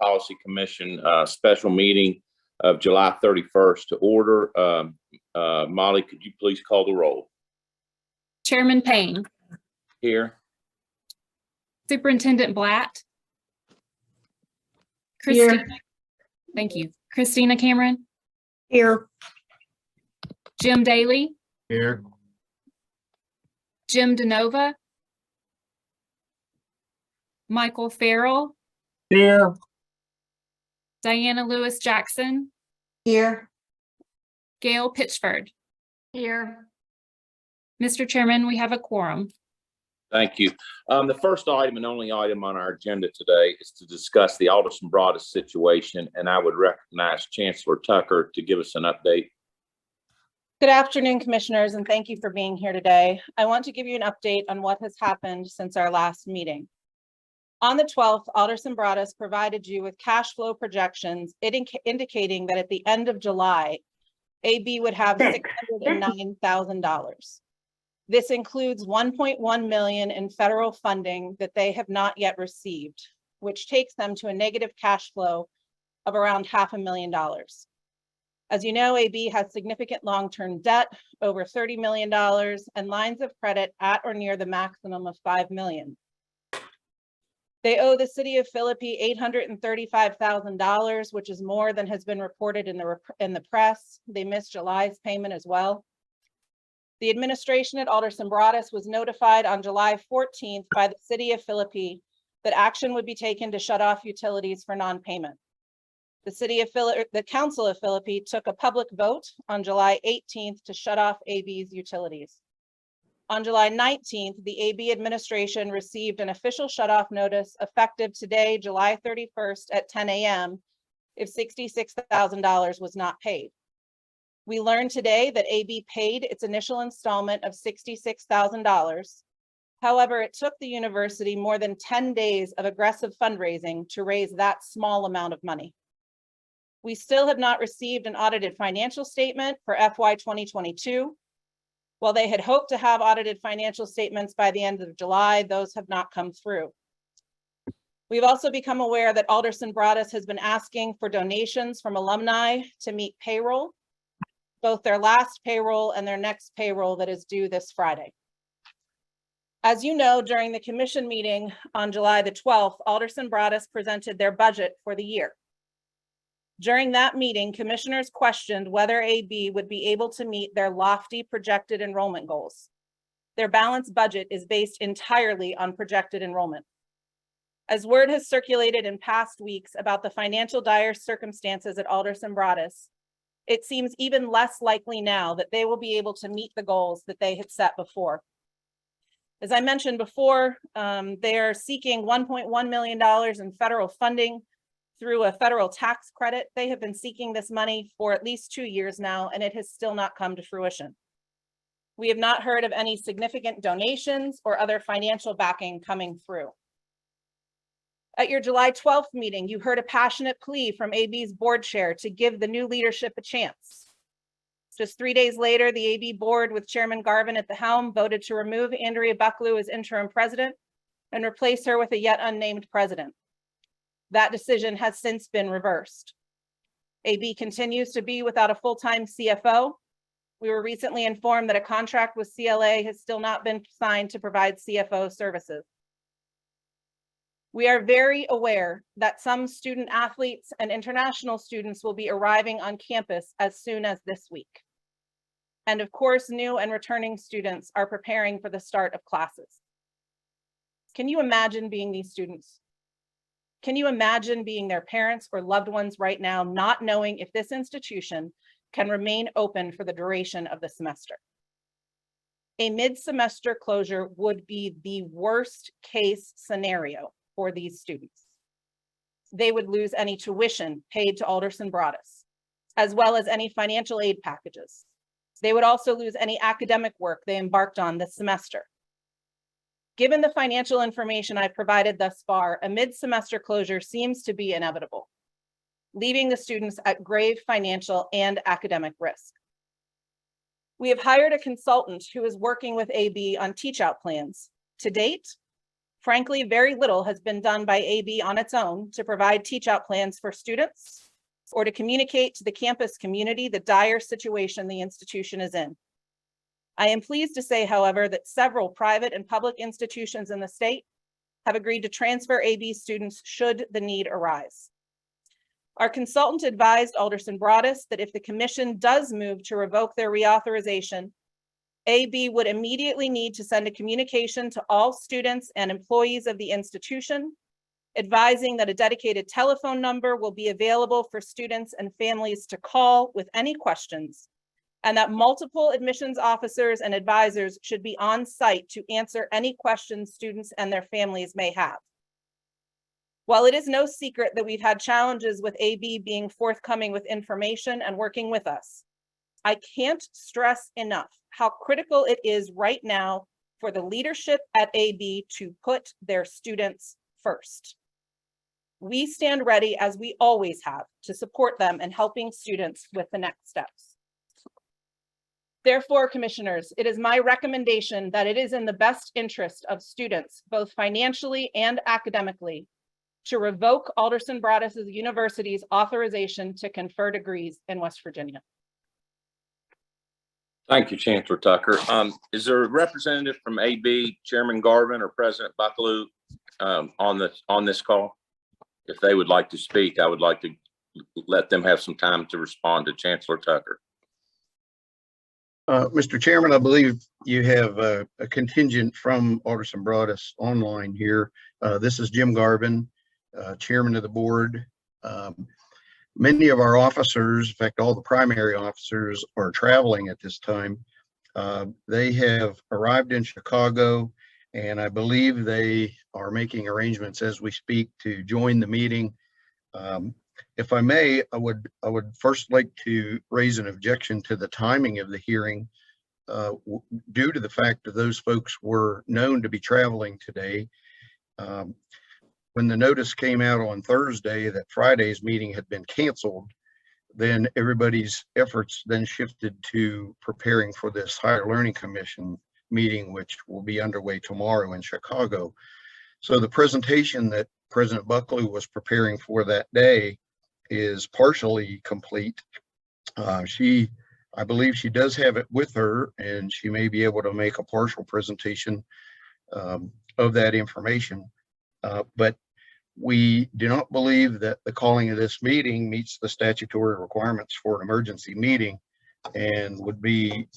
Policy Commission special meeting of July 31st to order. Molly, could you please call the roll? Chairman Payne. Here. Superintendent Blatt. Here. Thank you. Christina Cameron. Here. Jim Daly. Here. Jim DeNova. Michael Farrell. Here. Diana Lewis Jackson. Here. Gail Pitchford. Here. Mr. Chairman, we have a quorum. Thank you. The first item and only item on our agenda today is to discuss the Alderson Broaddus situation, and I would recognize Chancellor Tucker to give us an update. Good afternoon, commissioners, and thank you for being here today. I want to give you an update on what has happened since our last meeting. On the 12th, Alderson Broaddus provided you with cash flow projections, indicating that at the end of July, AB would have $609,000. This includes $1.1 million in federal funding that they have not yet received, which takes them to a negative cash flow of around $500,000. As you know, AB has significant long-term debt, over $30 million, and lines of credit at or near the maximum of $5 million. They owe the city of Philippi $835,000, which is more than has been reported in the press. They missed July's payment as well. The administration at Alderson Broaddus was notified on July 14th by the city of Philippi that action would be taken to shut off utilities for non-payment. The Council of Philippi took a public vote on July 18th to shut off AB's utilities. On July 19th, the AB administration received an official shutoff notice effective today, July 31st at 10 a.m. if $66,000 was not paid. We learned today that AB paid its initial installment of $66,000. However, it took the university more than 10 days of aggressive fundraising to raise that small amount of money. We still have not received an audited financial statement for FY 2022. While they had hoped to have audited financial statements by the end of July, those have not come through. We've also become aware that Alderson Broaddus has been asking for donations from alumni to meet payroll, both their last payroll and their next payroll that is due this Friday. As you know, during the commission meeting on July the 12th, Alderson Broaddus presented their budget for the year. During that meeting, commissioners questioned whether AB would be able to meet their lofty projected enrollment goals. Their balanced budget is based entirely on projected enrollment. As word has circulated in past weeks about the financial dire circumstances at Alderson Broaddus, it seems even less likely now that they will be able to meet the goals that they had set before. As I mentioned before, they are seeking $1.1 million in federal funding through a federal tax credit. They have been seeking this money for at least 2 years now, and it has still not come to fruition. We have not heard of any significant donations or other financial backing coming through. At your July 12th meeting, you heard a passionate plea from AB's board chair to give the new leadership a chance. Just 3 days later, the AB board with Chairman Garvin at the helm voted to remove Andrea Bucklew as interim president and replace her with a yet unnamed president. That decision has since been reversed. AB continues to be without a full-time CFO. We were recently informed that a contract with CLA has still not been signed to provide CFO services. We are very aware that some student athletes and international students will be arriving on campus as soon as this week. And of course, new and returning students are preparing for the start of classes. Can you imagine being these students? Can you imagine being their parents or loved ones right now, not knowing if this institution can remain open for the duration of the semester? A mid-semester closure would be the worst case scenario for these students. They would lose any tuition paid to Alderson Broaddus, as well as any financial aid packages. They would also lose any academic work they embarked on this semester. Given the financial information I've provided thus far, a mid-semester closure seems to be inevitable, leaving the students at grave financial and academic risk. We have hired a consultant who is working with AB on teach-out plans. To date, Frankly, very little has been done by AB on its own to provide teach-out plans for students or to communicate to the campus community the dire situation the institution is in. I am pleased to say, however, that several private and public institutions in the state have agreed to transfer AB students should the need arise. Our consultant advised Alderson Broaddus that if the commission does move to revoke their reauthorization, AB would immediately need to send a communication to all students and employees of the institution, advising that a dedicated telephone number will be available for students and families to call with any questions, and that multiple admissions officers and advisors should be on site to answer any questions students and their families may have. While it is no secret that we've had challenges with AB being forthcoming with information and working with us, I can't stress enough how critical it is right now for the leadership at AB to put their students first. We stand ready, as we always have, to support them in helping students with the next steps. Therefore, commissioners, it is my recommendation that it is in the best interest of students, both financially and academically, to revoke Alderson Broaddus University's authorization to confer degrees in West Virginia. Thank you, Chancellor Tucker. Is there a representative from AB, Chairman Garvin or President Bucklew, on this call? If they would like to speak, I would like to let them have some time to respond to Chancellor Tucker. Mr. Chairman, I believe you have a contingent from Alderson Broaddus online here. This is Jim Garvin, Chairman of the board. Many of our officers, in fact, all the primary officers, are traveling at this time. They have arrived in Chicago, and I believe they are making arrangements as we speak to join the meeting. If I may, I would first like to raise an objection to the timing of the hearing due to the fact that those folks were known to be traveling today. When the notice came out on Thursday that Friday's meeting had been canceled, then everybody's efforts then shifted to preparing for this Higher Learning Commission meeting, which will be underway tomorrow in Chicago. So the presentation that President Bucklew was preparing for that day is partially complete. I believe she does have it with her, and she may be able to make a partial presentation of that information. But we do not believe that the calling of this meeting meets the statutory requirements for an emergency meeting and would be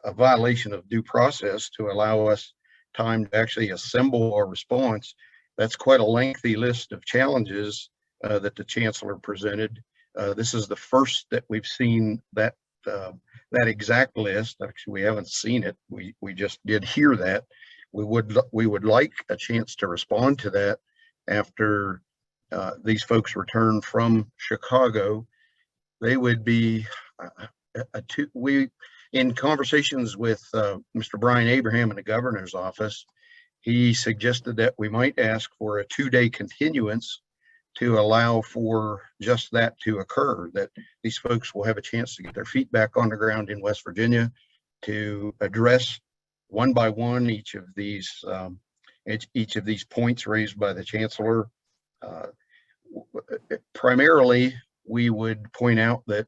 a violation of due process to allow us time to actually assemble our response. That's quite a lengthy list of challenges that the chancellor presented. This is the first that we've seen that exact list. Actually, we haven't seen it. We just did hear that. We would like a chance to respond to that after these folks return from Chicago. They would be in conversations with Mr. Brian Abraham in the governor's office. He suggested that we might ask for a 2-day continuance to allow for just that to occur, that these folks will have a chance to get their feet back on the ground in West Virginia to address one by one each of these points raised by the chancellor. Primarily, we would point out that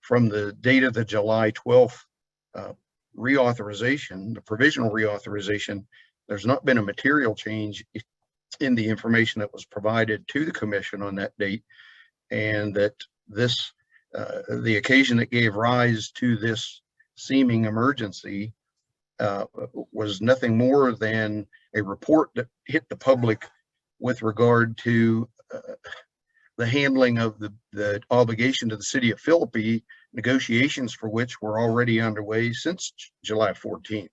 from the date of the July 12th reauthorization, the provisional reauthorization, there's not been a material change in the information that was provided to the commission on that date, and that this the occasion that gave rise to this seeming emergency was nothing more than a report that hit the public with regard to the handling of the obligation to the city of Philippi, negotiations for which were already underway since July 14th.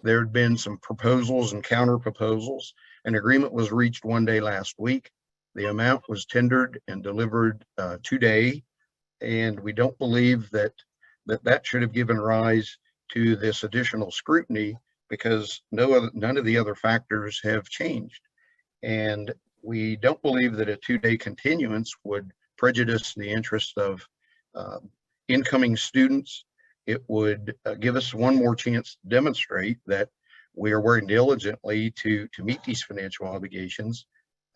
There had been some proposals and counter proposals. An agreement was reached one day last week. The amount was tendered and delivered today, and we don't believe that should have given rise to this additional scrutiny, because none of the other factors have changed. And we don't believe that a 2-day continuance would prejudice the interest of incoming students. It would give us one more chance to demonstrate that we are working diligently to meet these financial obligations.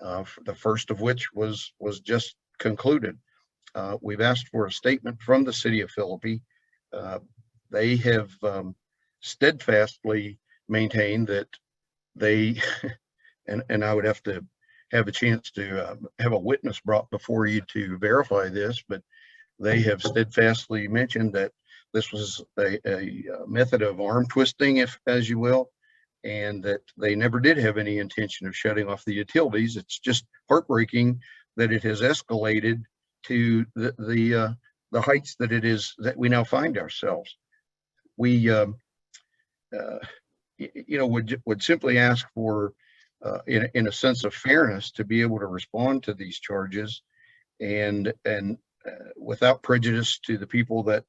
The first of which was just concluded. We've asked for a statement from the city of Philippi. They have steadfastly maintained that they, and I would have to have a chance to have a witness brought before you to verify this, but they have steadfastly mentioned that this was a method of arm twisting, if as you will, and that they never did have any intention of shutting off the utilities. It's just heartbreaking that it has escalated to the heights that it is that we now find ourselves. We, you know, would simply ask for, in a sense of fairness, to be able to respond to these charges, and without prejudice to the people that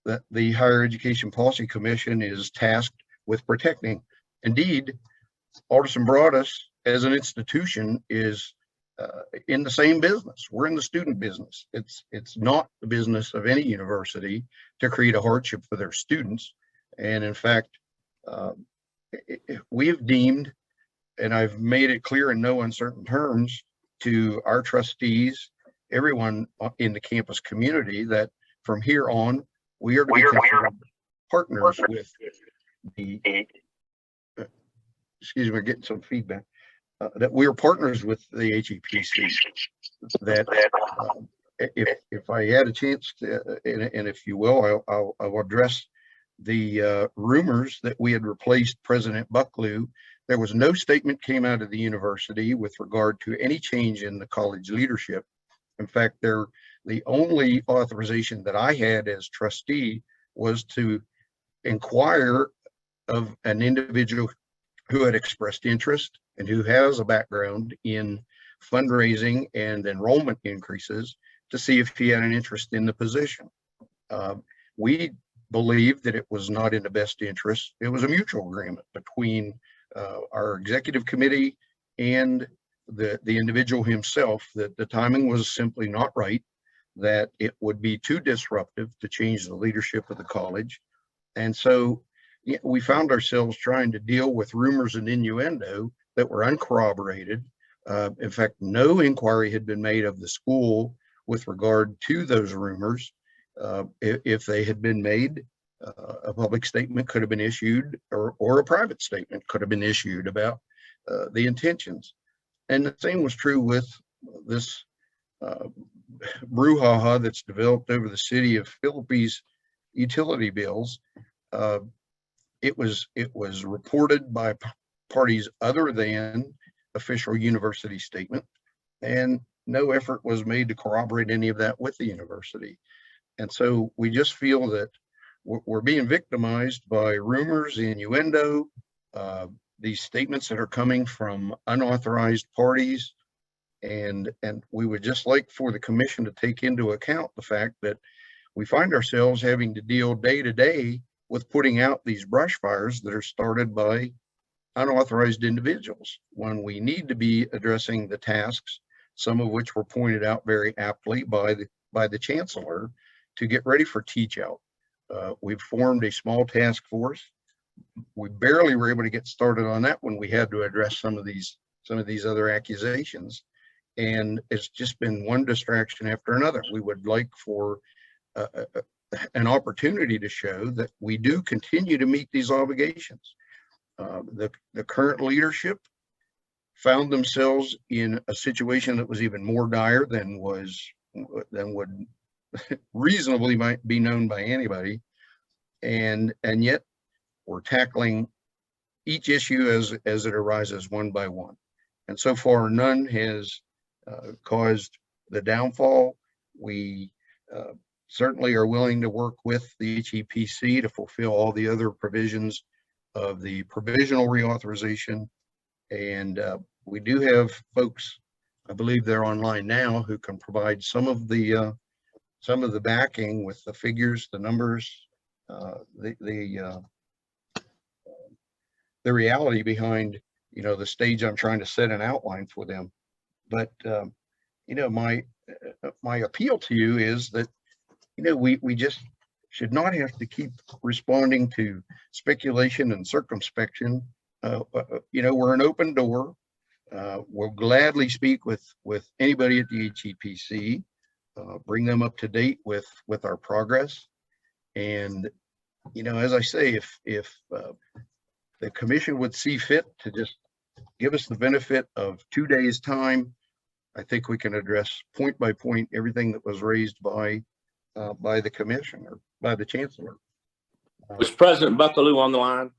that the Higher Education Policy Commission is tasked with protecting. Indeed, Alderson Broadus as an institution is in the same business. We're in the student business. It's not the business of any university to create a hardship for their students. And in fact, we've deemed, and I've made it clear in no uncertain terms to our trustees, everyone in the campus community, that from here on, we are to be considered partners with the, excuse me, we're getting some feedback, that we are partners with the HEPC. That if I had a chance to, and if you will, I'll address the rumors that we had replaced President Bucklew. There was no statement came out of the university with regard to any change in the college leadership. In fact, the only authorization that I had as trustee was to inquire of an individual who had expressed interest and who has a background in fundraising and enrollment increases, to see if he had an interest in the position. We believed that it was not in the best interest. It was a mutual agreement between our executive committee and the individual himself, that the timing was simply not right, that it would be too disruptive to change the leadership of the college. And so we found ourselves trying to deal with rumors and innuendo that were uncorroborated. In fact, no inquiry had been made of the school with regard to those rumors. If they had been made, a public statement could have been issued, or a private statement could have been issued about the intentions. And the same was true with this brouhaha that's developed over the city of Philippi's utility bills. It was reported by parties other than official university statement, and no effort was made to corroborate any of that with the university. And so we just feel that we're being victimized by rumors, innuendo, these statements that are coming from unauthorized parties. And we would just like for the commission to take into account the fact that we find ourselves having to deal day to day with putting out these brush fires that are started by unauthorized individuals, when we need to be addressing the tasks, some of which were pointed out very aptly by the chancellor, to get ready for teach out. We've formed a small task force. We barely were able to get started on that when we had to address some of these other accusations. And it's just been one distraction after another. We would like for an opportunity to show that we do continue to meet these obligations. The current leadership found themselves in a situation that was even more dire than would reasonably might be known by anybody, and yet we're tackling each issue as it arises one by one. And so far, none has caused the downfall. We certainly are willing to work with the HEPC to fulfill all the other provisions of the provisional reauthorization. And we do have folks, I believe they're online now, who can provide some of the backing with the figures, the numbers, the reality behind, the stage I'm trying to set an outline for them. But my appeal to you is that, we just should not have to keep responding to speculation and circumspection. We're an open door. We'll gladly speak with anybody at the HEPC, bring them up to date with our progress. And, as I say, if the commission would see fit to just give us the benefit of 2 days' time, I think we can address point by point everything that was raised by the commission or by the chancellor. Was President Buckaloo on the line?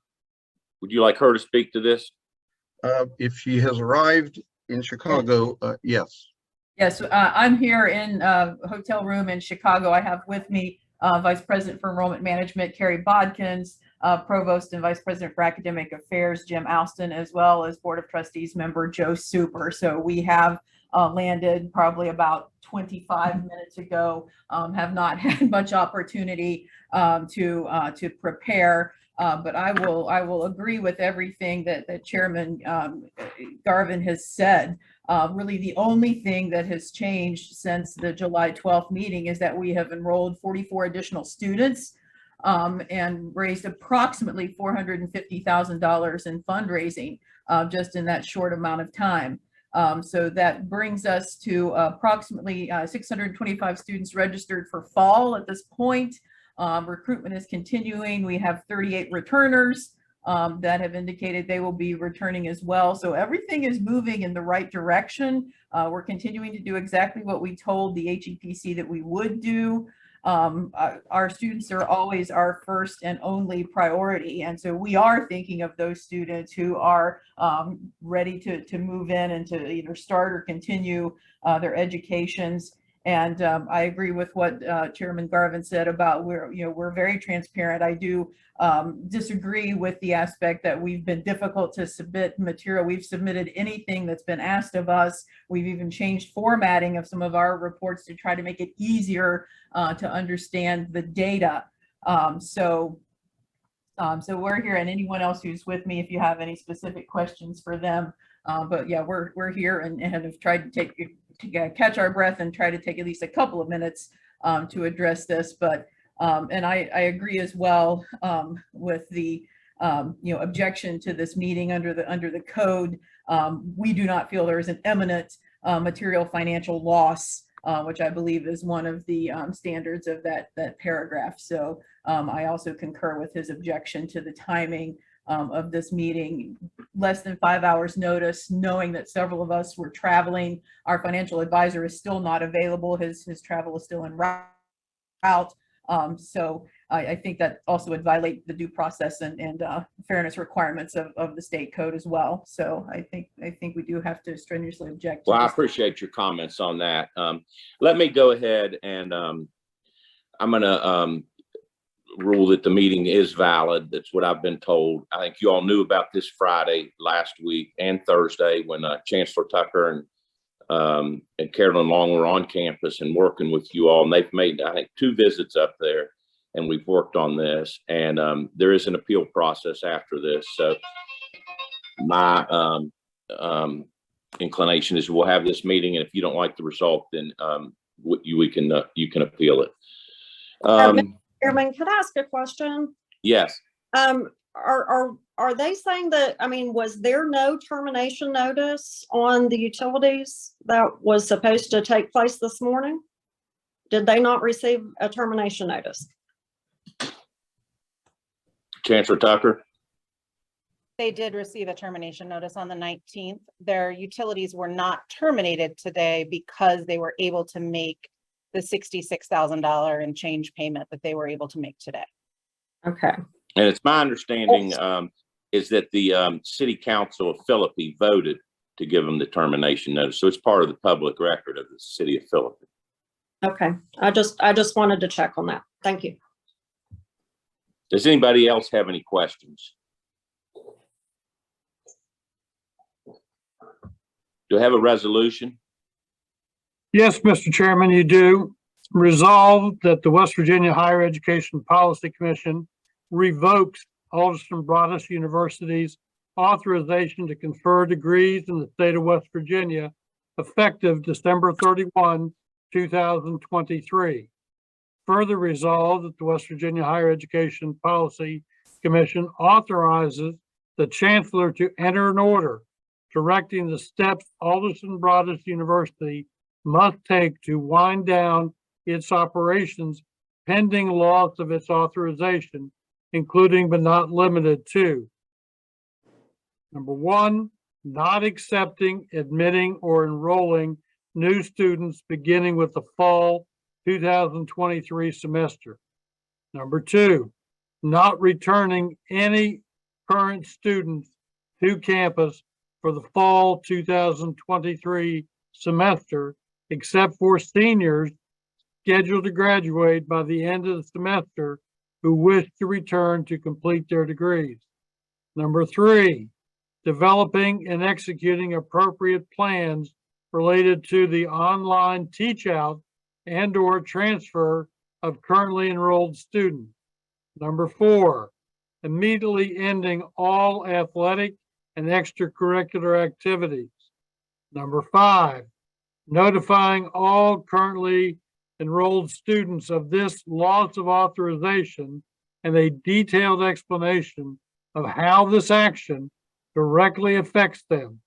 Would you like her to speak to this? If she has arrived in Chicago, yes. Yes, I'm here in a hotel room in Chicago. I have with me Vice President for Enrollment Management, Carrie Bodkins, Provost and Vice President for Academic Affairs, Jim Alston, as well as Board of Trustees member Joe Super. So we have landed probably about 25 minutes ago, have not had much opportunity to prepare. But I will agree with everything that Chairman Garvin has said. Really, the only thing that has changed since the July 12th meeting is that we have enrolled 44 additional students and raised approximately $450,000 in fundraising just in that short amount of time. So that brings us to approximately 625 students registered for fall at this point. Recruitment is continuing. We have 38 returners that have indicated they will be returning as well. So everything is moving in the right direction. We're continuing to do exactly what we told the HEPC that we would do. Our students are always our first and only priority. And so we are thinking of those students who are ready to move in and to either start or continue their educations. And I agree with what Chairman Garvin said about we're very transparent. I do disagree with the aspect that we've been difficult to submit material. We've submitted anything that's been asked of us. We've even changed formatting of some of our reports to try to make it easier to understand the data. So we're here, and anyone else who's with me, if you have any specific questions for them. But yeah, we're here and have tried to catch our breath and try to take at least a couple of minutes to address this. But and I agree as well with the objection to this meeting under the code. We do not feel there is an imminent material financial loss, which I believe is one of the standards of that paragraph. So I also concur with his objection to the timing of this meeting. Less than 5 hours notice, knowing that several of us were traveling. Our financial advisor is still not available. His travel is still en route. So I think that also would violate the due process and fairness requirements of the state code as well. So I think we do have to strenuously object. Well, I appreciate your comments on that. Let me go ahead and I'm going to rule that the meeting is valid. That's what I've been told. I think you all knew about this Friday last week and Thursday when Chancellor Tucker and Carolyn Long were on campus and working with you all, and they've made, I think, 2 visits up there, and we've worked on this, and there is an appeal process after this. So my inclination is we'll have this meeting, and if you don't like the result, then you can appeal it. Chairman, can I ask a question? Yes. Are they saying that, was there no termination notice on the utilities that was supposed to take place this morning? Did they not receive a termination notice? Chancellor Tucker? They did receive a termination notice on the 19th. Their utilities were not terminated today because they were able to make the $66,000 and change payment that they were able to make today. Okay. And it's my understanding is that the city council of Philippi voted to give them the termination notice. So it's part of the public record of the city of Philippi. Okay. I just wanted to check on that. Thank you. Does anybody else have any questions? Do I have a resolution? Yes, Mr. Chairman, you do. Resolved that the West Virginia Higher Education Policy Commission revokes Alderson Broaddus University's authorization to confer degrees in the state of West Virginia effective December 31, 2023. further resolved that the West Virginia Higher Education Policy Commission authorizes the chancellor to enter an order directing the steps Alderson Broaddus University must take to wind down its operations pending loss of its authorization, including but not limited to: number one, not accepting, admitting, or enrolling new students beginning with the fall 2023 semester. Number two, not returning any current students to campus for the fall 2023 semester, except for seniors scheduled to graduate by the end of the semester who wish to return to complete their degrees. Number three, developing and executing appropriate plans related to the online teach out and/or transfer of currently enrolled students. Number four, immediately ending all athletic and extracurricular activities. Number five, notifying all currently enrolled students of this loss of authorization and a detailed explanation of how this action directly affects them,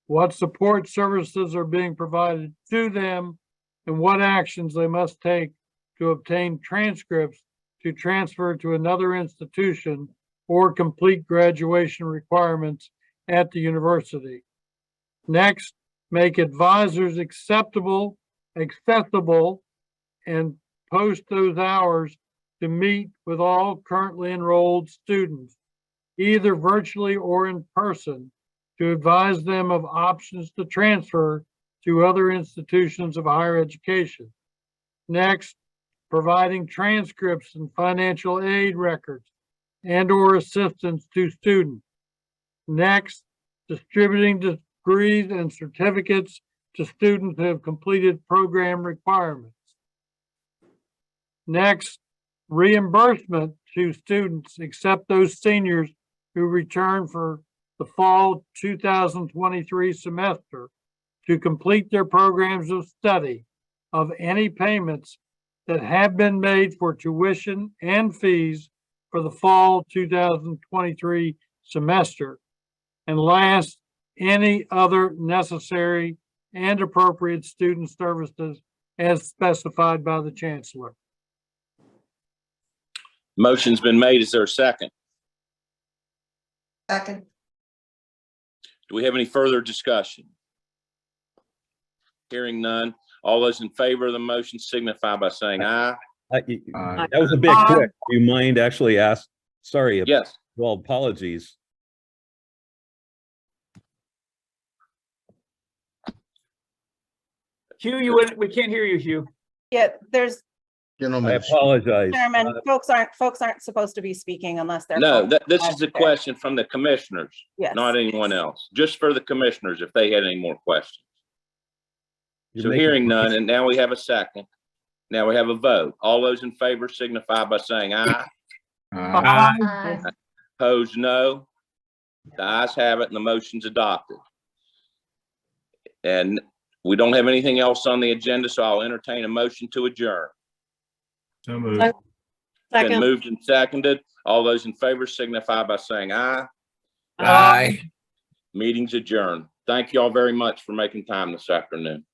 what support services are being provided to them, and what actions they must take to obtain transcripts to transfer to another institution or complete graduation requirements at the university. Next, make advisors accessible, and post those hours to meet with all currently enrolled students, either virtually or in person, to advise them of options to transfer to other institutions of higher education. Next, providing transcripts and financial aid records and/or assistance to students. Next, distributing degrees and certificates to students who have completed program requirements. Next, reimbursement to students, except those seniors who return for the fall 2023 semester to complete their programs of study, of any payments that have been made for tuition and fees for the fall 2023 semester. And last, any other necessary and appropriate student services as specified by the chancellor. Motion's been made. Is there a second? Second. Do we have any further discussion? Hearing none. All those in favor of the motion signify by saying aye. That was a bit quick. Do you mind actually ask? Sorry. Yes. Well, apologies. Hugh, we can't hear you, Hugh. Yeah, there's, I Gentlemen, apologize. Chairman, folks aren't supposed to be speaking unless they're. No, called. this is a question from the commissioners, Yes. not anyone else. Just for the commissioners, if they had any more questions. You're So making- hearing none, and now we have a second. Now we have a vote. All those in favor signify by saying aye. Opposed, no. The ayes have it and the motion's adopted. And we don't have anything else on the agenda, so I'll entertain a motion to adjourn. So moved. Been Second. moved and seconded. All those in favor signify by saying aye. Aye. Meeting's adjourned. Thank you all very much for making time this afternoon.